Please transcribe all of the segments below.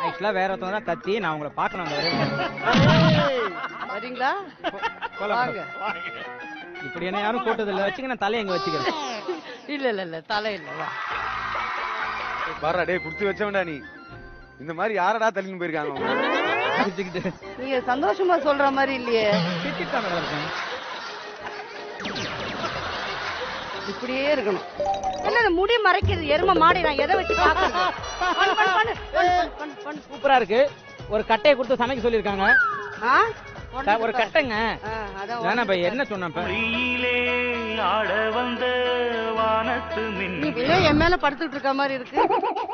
ஆக்சுவலா வேற ஒருத்தவங்க தான் கத்தி நான் உங்களை பார்க்கணும் வரீங்களா? வாங்க. இப்படி என்ன யாரும் கூட்டது இல்ல வச்சுக்க நான் தலையை எங்க வச்சுக்கிறேன். இல்ல தலை இல்ல. பாரா டேய் குடுத்து வச்சவன்டா நீ. இந்த மாதிரி யாரடா தள்ளின்னு போயிருக்காங்க அவங்க? நீங்க சந்தோஷமா சொல்ற மாதிரி இல்லையே. இப்படியே இருக்கணும். என்ன முடி மறைக்கிறது எரும மாடி நான் எதை வச்சு பாக்குறேன். சூப்பரா இருக்கு. ஒரு கட்டையை கொடுத்து சமைக்க சொல்லிருக்காங்க. ஒரு கட்டைங்க. வேணா பை என்ன சொன்னப்ப ஆட வந்த வானத்து மின்னி என் மேல படுத்துட்டு இருக்க மாதிரி இருக்கு.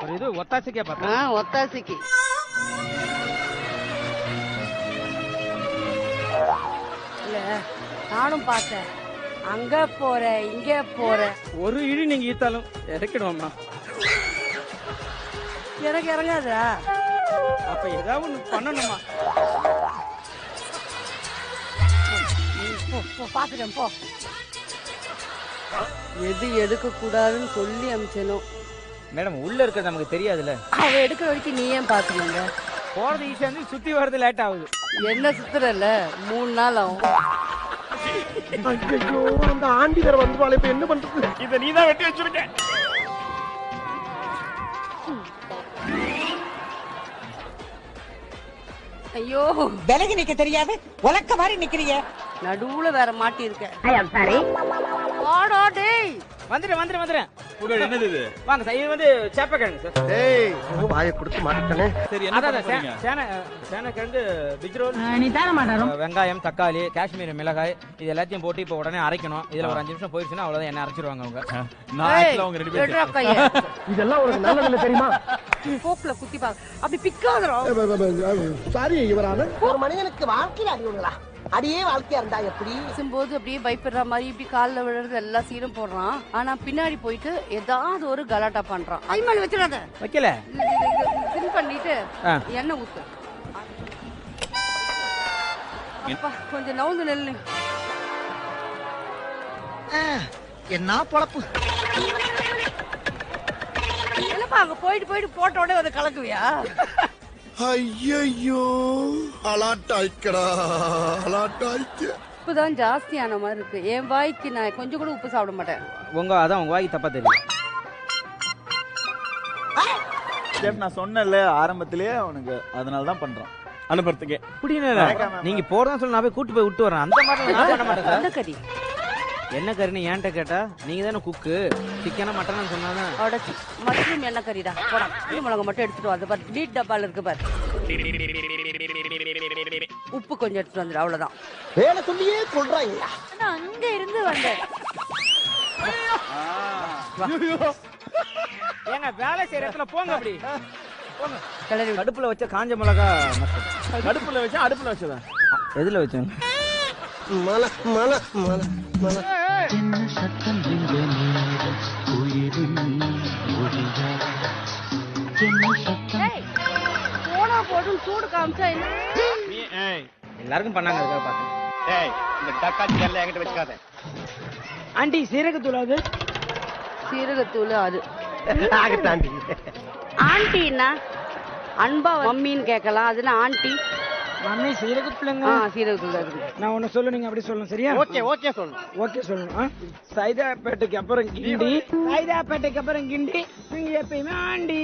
ஒரு இது ஒத்தாசிக்கா பார்த்தா ஒத்தாசிக்கு இல்ல நானும் பார்த்தேன். அங்க போற இங்க போற ஒரு இழி நீங்க ஈத்தாலும் இறக்கிடுவோம்மா. எனக்கு இறங்காதா? அப்ப ஏதாவது ஒண்ணு பண்ணணுமா? பாத்துட்டேன் போ. எது எடுக்க கூடாதுன்னு சொல்லி அமிச்சனும். மேடம் உள்ள இருக்கிறது நமக்கு தெரியாதுல்ல. அவ எடுக்கிற வரைக்கும் நீ ஏன் பாக்கணுங்க? போறது ஈஸியா இருந்து சுத்தி வர்றது லேட் ஆகுது. என்ன சுத்துறல 3 நாள் ஆகும். ஐயோ அந்த ஆண்டி வேற வந்துவாளே இப்ப என்ன பண்றது? இத நீதான் வெட்டி வச்சிருக்க. ஐயோ விலகி நிக்க தெரியாது உலக்க மாதிரி நிக்கிறிய. நடுவுல வேற மாட்டி இருக்க. ஐ அம் சாரி. வாடா டேய். வந்துறேன். என்னது இது? வாங்க சார். இது வந்து சேப்பக்கிழங்கு சார். டேய் வாயை கொடுத்து மாட்டேனே. சரி என்ன பண்றீங்க? சேனக்கிழங்கு பிஜ்ரோல். நீ தான மாட்டாரோ? வெங்காயம், தக்காளி, காஷ்மீரி மிளகாய் இது எல்லாத்தையும் போட்டு இப்போ உடனே அரைக்கணும். இதுல ஒரு 5 நிமிஷம் போயிடுச்சுனா அவ்வளவுதான் என்ன அரைச்சிடுவாங்க அவங்க. நான் ஆக்சுவலா அவங்க ரெண்டு பேரும். இதெல்லாம் உனக்கு நல்லதில்ல தெரியுமா? போக்ல குத்தி பாக்க. அப்படி பிக்காதடா. சாரி இவரான ஒரு மனிதனுக்கு வாழ்க்கையில அடிவுங்களா? அடியே வாழ்க்கையா இருந்தா எப்படி? பேசும்போது அப்படியே பயப்படுற மாதிரி இப்படி காலில் விழுறது எல்லாம் சீரம் போடுறான். ஆனா பின்னாடி போயிட்டு ஏதாவது ஒரு கலாட்டா பண்றான். ஐமாலி வச்சிடாத. வைக்கல. சிம் பண்ணிட்டு எண்ணெய் ஊத்து. அப்பா கொஞ்சம் நவுந்து நெல்லு. என்ன பொழப்பு? என்னப்பா அங்க போயிட்டு போட்ட உடனே அதை கலக்குவியா? ஐயோ அலாட்டாய்க்கடா அலாட்டாய்க்க. உப்புதான் ஜாஸ்தியான மாதிரி இருக்கு. என் வாய்க்கு நான் கொஞ்சம் கூட உப்பு சாப்பிட மாட்டேன். உங்க வாய்க்கு தப்பா தெரியும். நான் சொன்னல ஆரம்பத்திலேயே அவனுக்கு அதனால தான் பண்றான் அனுப்புறதுக்கே. நீங்க போறதா சொல்லி நான் போய் கூட்டு போய் விட்டு வரேன். அந்த மாதிரி நான் பண்ண மாட்டேன். அந்த கறி என்ன கறின்னு ஏன்ட்ட கேட்டா நீங்க தானே குக்கு. சிக்கனா மட்டனா சொன்னாதான் உடச்சி மஷ்ரூம் என்ன கறிடா போடா. மிளகா மட்டும் எடுத்துட்டு வந்து பாரு. நீட் டப்பால இருக்கு பாரு. உப்பு கொஞ்சம் எடுத்துட்டு வந்துடு. அவ்வளவுதான். வேலை சொல்லியே சொல்றாங்க. அங்க இருந்து வந்தேன். ஏங்க வேலை செய்யற இடத்துல போங்க. அப்படி போங்க. கிளறி அடுப்புல வச்ச காஞ்ச மிளகா. அடுப்புல வச்சா அடுப்புல வச்சதான். எதுல வச்சேன்? மல மல மல மல. என்ன சத்தம் எங்க நேரம் உயிரில் ஒளியா என்ன சத்தம் போனா போடும் சூடு காமிச்சா என்ன? எல்லாருக்கும் பண்ணாங்க. அதுக்காக பார்த்தேன். ஏய் இந்த டக்காச்சி எல்லாம் என்கிட்ட வச்சுக்காத. ஆண்டி சீரகத்தூள். அது சீரகத்தூள். அது ஆகட்டாண்டி. ஆண்டினா அன்பா மம்மின்னு கேட்கலாம். அதுனா ஆண்டி. மம்மி சீரகத்தூளுங்க. சீரகத்தூள் அது. நான் ஒன்னு சொல்லு, நீங்க அப்படி சொல்லணும். சரியா? ஓகே சொல்லணும். ஓகே சொல்லணும். சைதாப்பேட்டைக்கு அப்புறம் கிண்டி, சைதாப்பேட்டைக்கு அப்புறம் கிண்டி, நீங்க எப்பயுமே ஆண்டி.